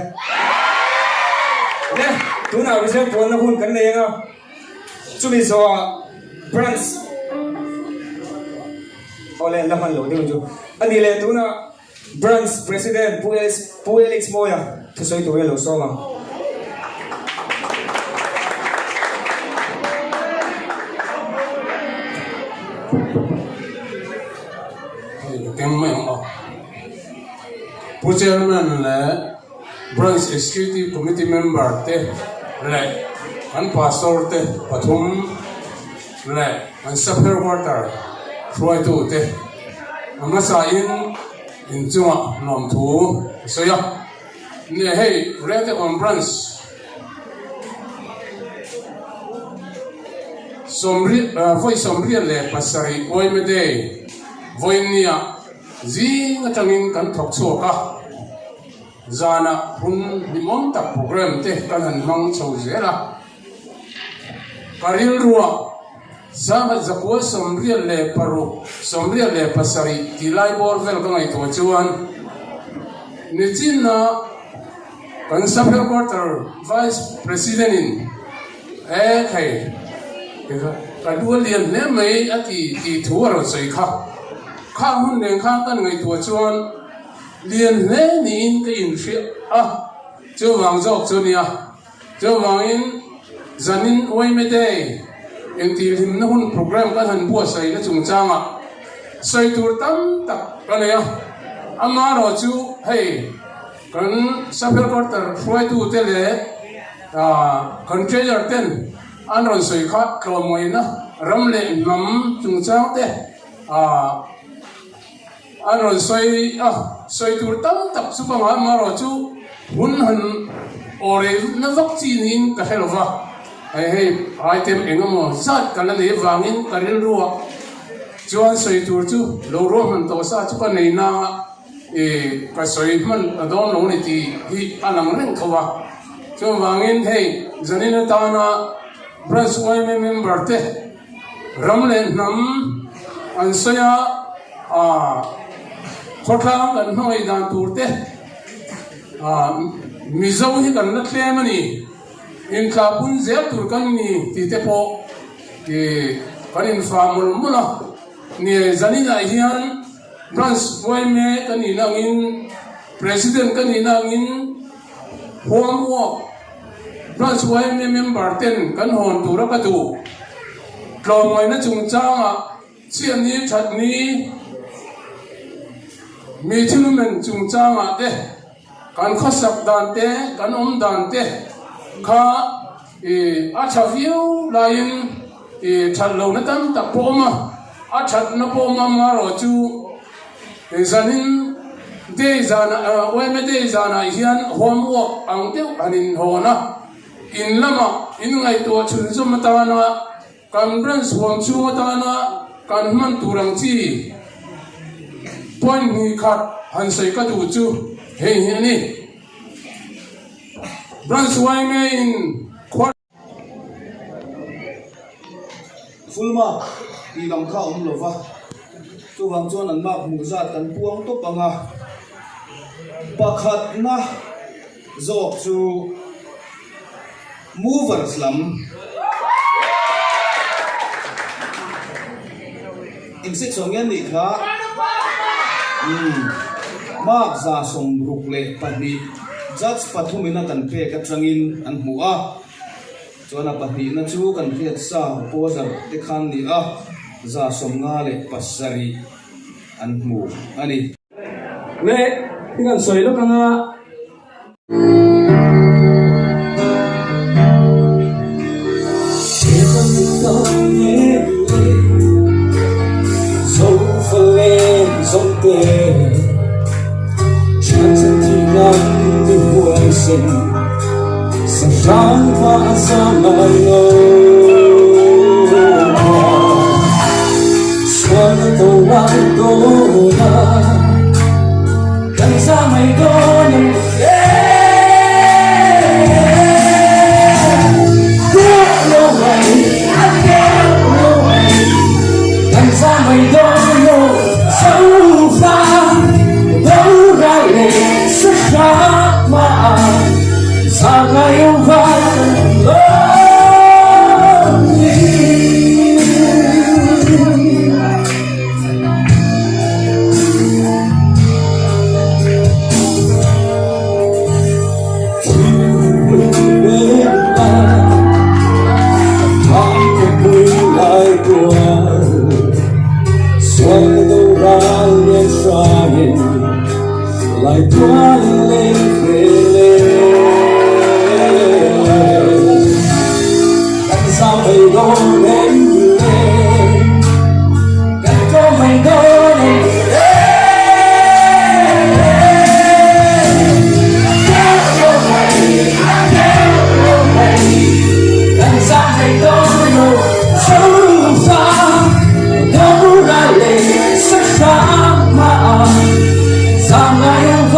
nè tu nào bây giờ buồn nó hun cái này nghe chúng mình so brands oleh laman lo dia tu ani le tu na brands president Alex Moya tu soi tu lo so ma kem mai ang pu chairman le branch executive committee member te le an pastor te pathum le an supporter Roy tu te amma sa in chunga nom thu so ya ne hey red on branch somri le pasari oi me de voinia zinga tangin kan thok chu ka zana hun limon ta program te kan han mang chau zela karil ruwa sama zakwa somriya le paru somriya le pasari tilai bor vel ka ngai to chuan nichina kan sapher quarter vice president in khai ka dual lian le mai ati ti thuar soi kha hun len kha kan ngai to chuan lian le ni in ka in fi chu wang jok chu nia chu wang in zanin oi me de en ti him na hun program kan han bua sai na chung changa sai tur tam tak kan ya ama ro chu hey kan sapher quarter froi tu te le kan treasure ten an ron sai kha klo moi na ram le nam chung chang te an ron sai tur tam tak su pa ma ro chu hun han ore na vak chi nin ka helova hey item engamo sat kana le wangin karil ruwa chuan soi tur chu lo ro man to sa chu ka nei na ka soi man adon lo ni ti hi anang reng khawa chu wangin hey zanina ta na branch oi me member te ramle nam an soya khotla kan noi dan tur te mizo hi kan na tle mani in kapun zia tur kan ni ti te po kan in famul mula ni zanina hian branch boy me kan in angin president kan in angin homework branch boy me member ten kan hon tur ka tu tlomai na chung changa chian ni that ni mi thilumen chung changa te kan khosak dan te kan dan te kha view lain that lo na tam tak po ma that na po ma ro chu zanin de zana we me de zana hian homework ang te anin hona in lama in ngai to chun zum ta na kan branch hom chu ta na kan man turang chi point ni khat han sai ka du chu he ni branch wai me in fulma ti lam kha lova chu wang chuan an mak mu zat kan puang to panga pakhat na zok chu movers lam in sik song yan ni kha mak za som ruk le pani judge pathumina kan pe ka trangin an hua chuan a pahnih na chu kan riat sa pozer te khan ni za som nga le pasari an hmu ani le kan soi lo kanga Sang pa sa malo Suana tawag ko na Kan sa may doon Go away, go away Kan sa may doon so far rally sa kamaan sa ngayong like one Cánh sao mây đô đến lên Cánh có mây đô đến Cánh sao mây đô đến sâu xa Đâu ra lên sắc sáng mà Sa ngayong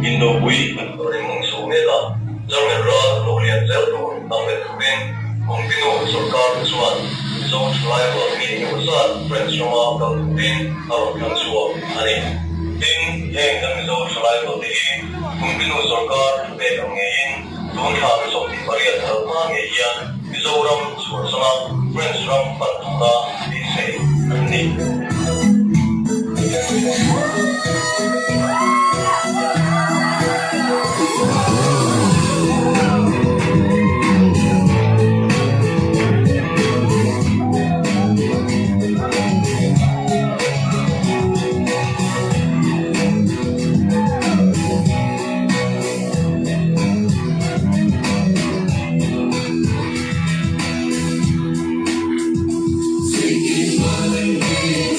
Indo Bui and Ring Sumela, Zangan Lorian Zeldo, Ahmed Kubin, Kumpino Sokar Suan, Zone Driver, Meeting Wasat, Friends from our Kubin, our Kansua, Honey. tin heng kan zo thlai lo te hi kumpinu sarkar pe nge in don tha so ti paria thar ma nge hian mizoram chur sanga friends ram patna ti se ani Thinking,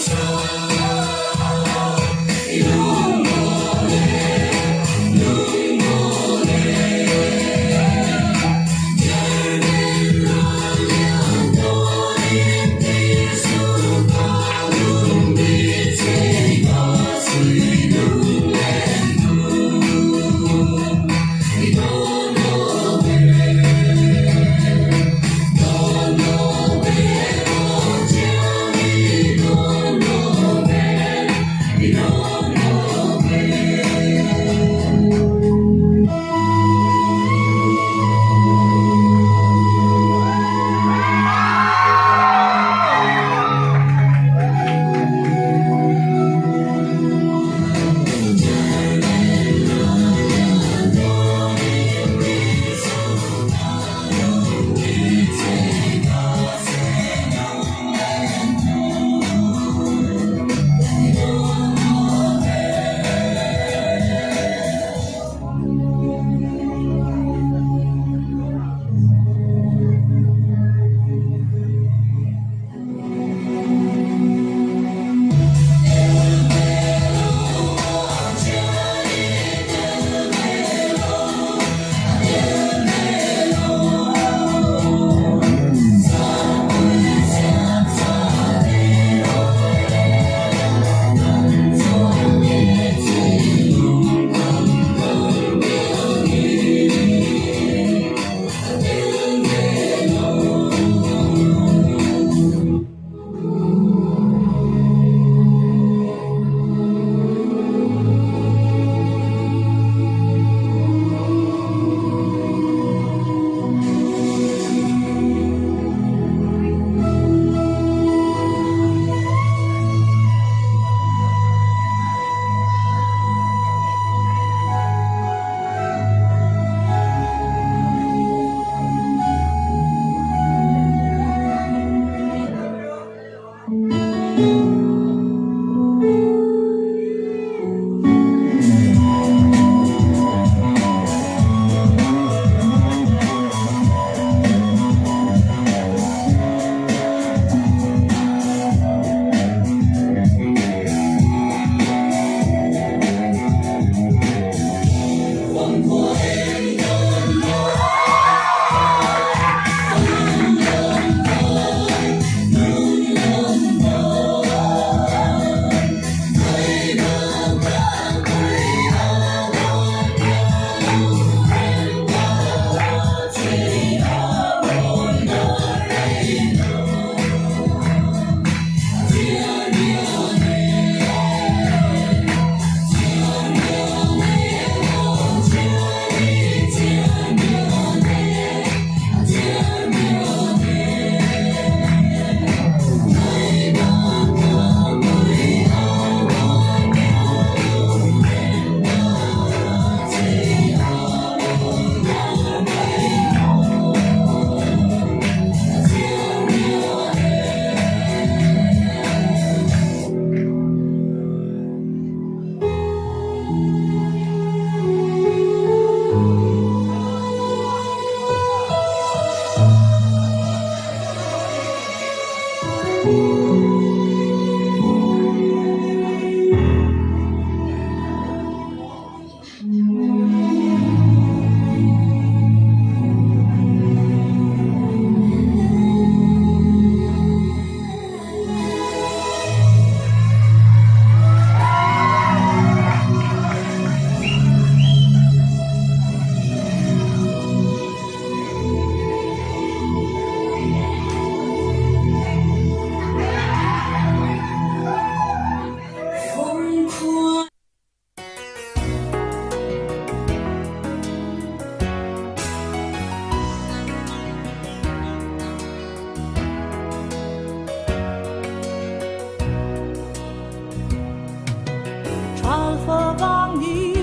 phơ vang đi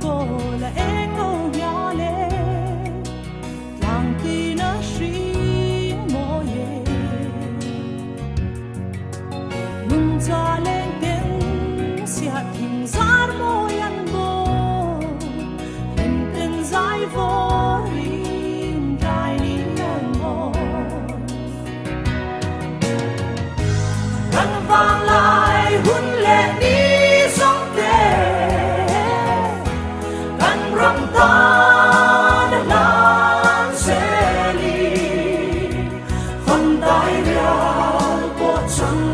cô là em ngâu nhỏ lệ làng khi nó suy mô ye nung cha lên tiếng xia thình giar mô yan bô hình tình dài vô rin rai đi yan mô răng vang lại hun lệ đi sông tê răng răng ta đã lan xe li phần tay ra bộ trăng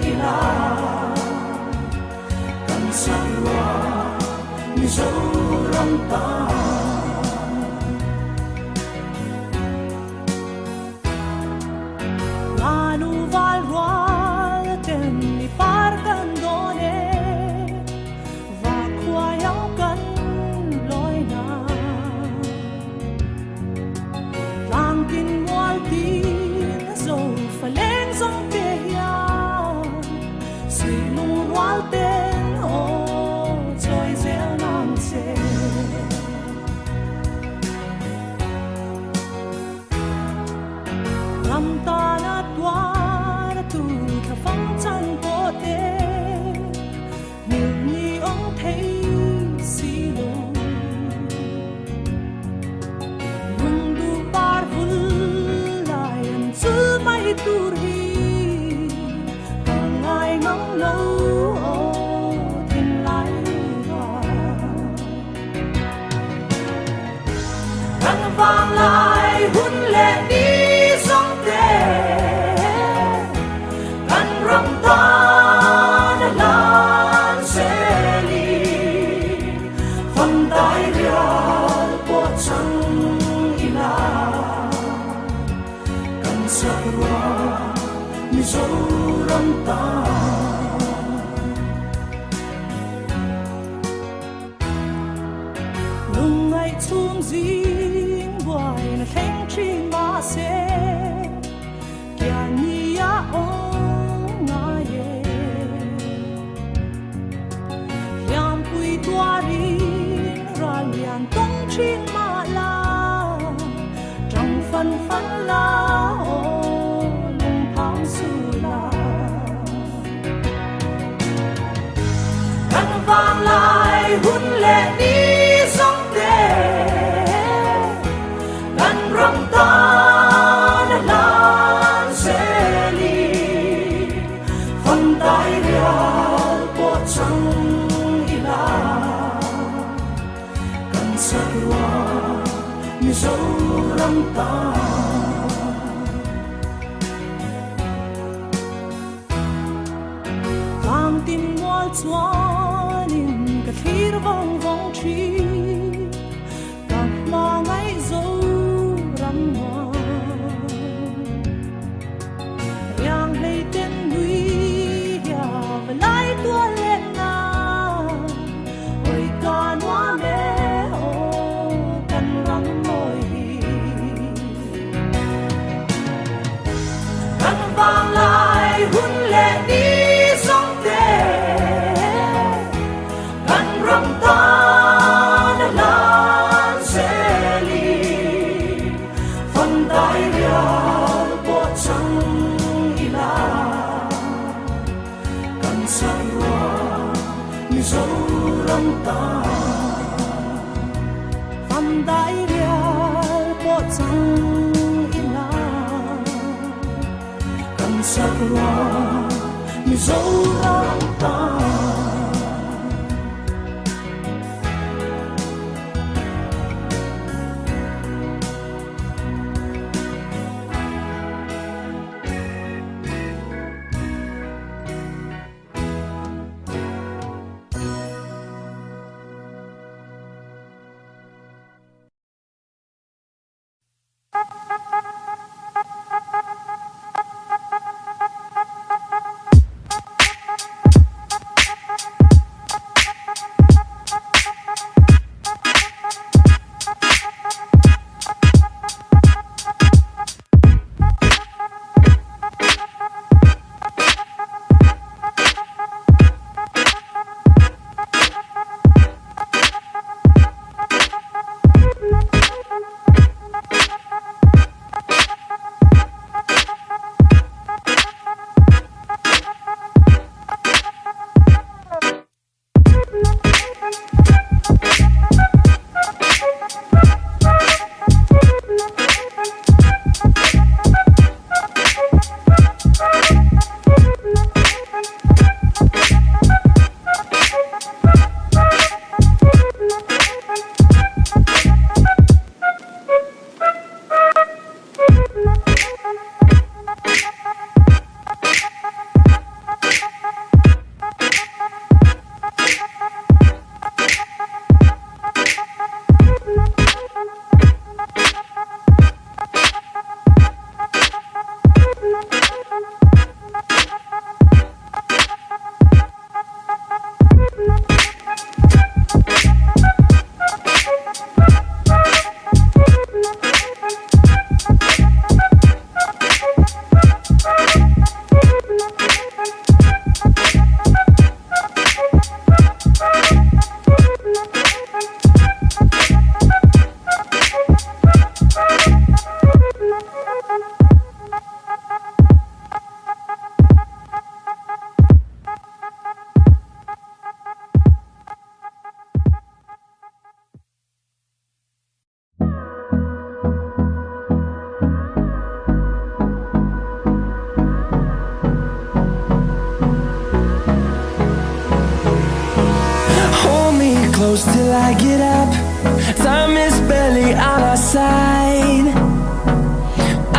ila cần sang loa mi dấu răng ta lanu val roa ten mi par kan done và khoa yau kan loi na lang tin wal tin zo fa leng song te ya sui lu wal ten o choi zel nam se lam ta na tua na tu ka phong chan po te nhiều ni ông thấy xì lù lung du par vul lại anh chữ mai tur hi càng ai ngóng lâu ô thiên lại hoa răng vang lại hun lệ đi sông tê răng răng ta đã lan xe li phần tay ra bộ trăng ila cần sắc hoa mi dấu răng ta lung ngày chung riêng hoài là thanh tri mà sẽ kia ni ya ông ngài yam pui tua rin ra lian tông chinh ma la trong phân phân la ô lung thang su la răng vang lại hun lệ đi sông tê răng răng ta đã lan xe li phần tay ra bộ trăng ila cần sắc hoa mi dấu răng ta vang tim ngoal chuan in ka thir vong vong chi ka ma ngai zo ram hoa yang lei ten lui ya và lai tua lên na ôi ca noa mê ô cần răng môi răng vang lại hun lệ đi sông tê răng răng ta đã lan xe li phần tay ra bộ trăng ila cần sang hoa mi dấu răng ta phần tay ra bộ trăng ila cần sang hoa mi dấu răng ta close till I get up. Time is barely on our side.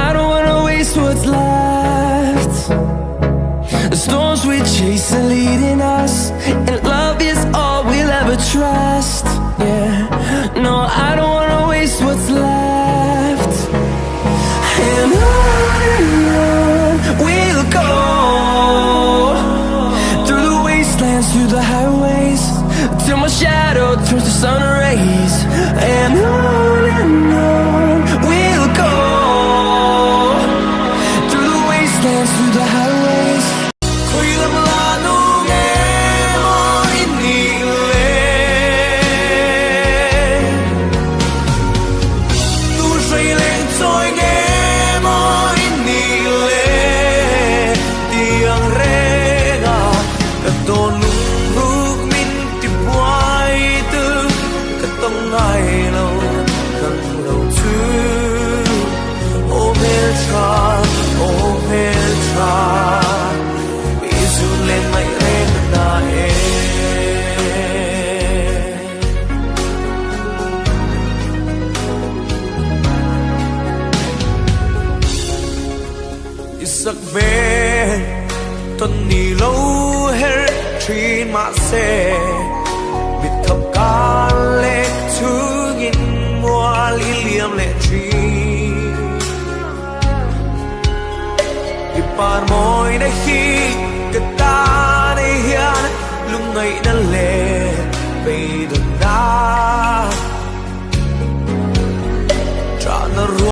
I don't wanna waste what's left. The storms we chase are leading us, and love is all we'll ever trust. Yeah, no, I don't wanna waste what's left. And on we'll go, through the wastelands, through the highways, till my shadow turns to sun rays. And on we'll go, through the wastelands, through the highways. Isak ben ton ni lo her trin ma se bit khap ka le thu ngin mwa li liam le tri ipar moi na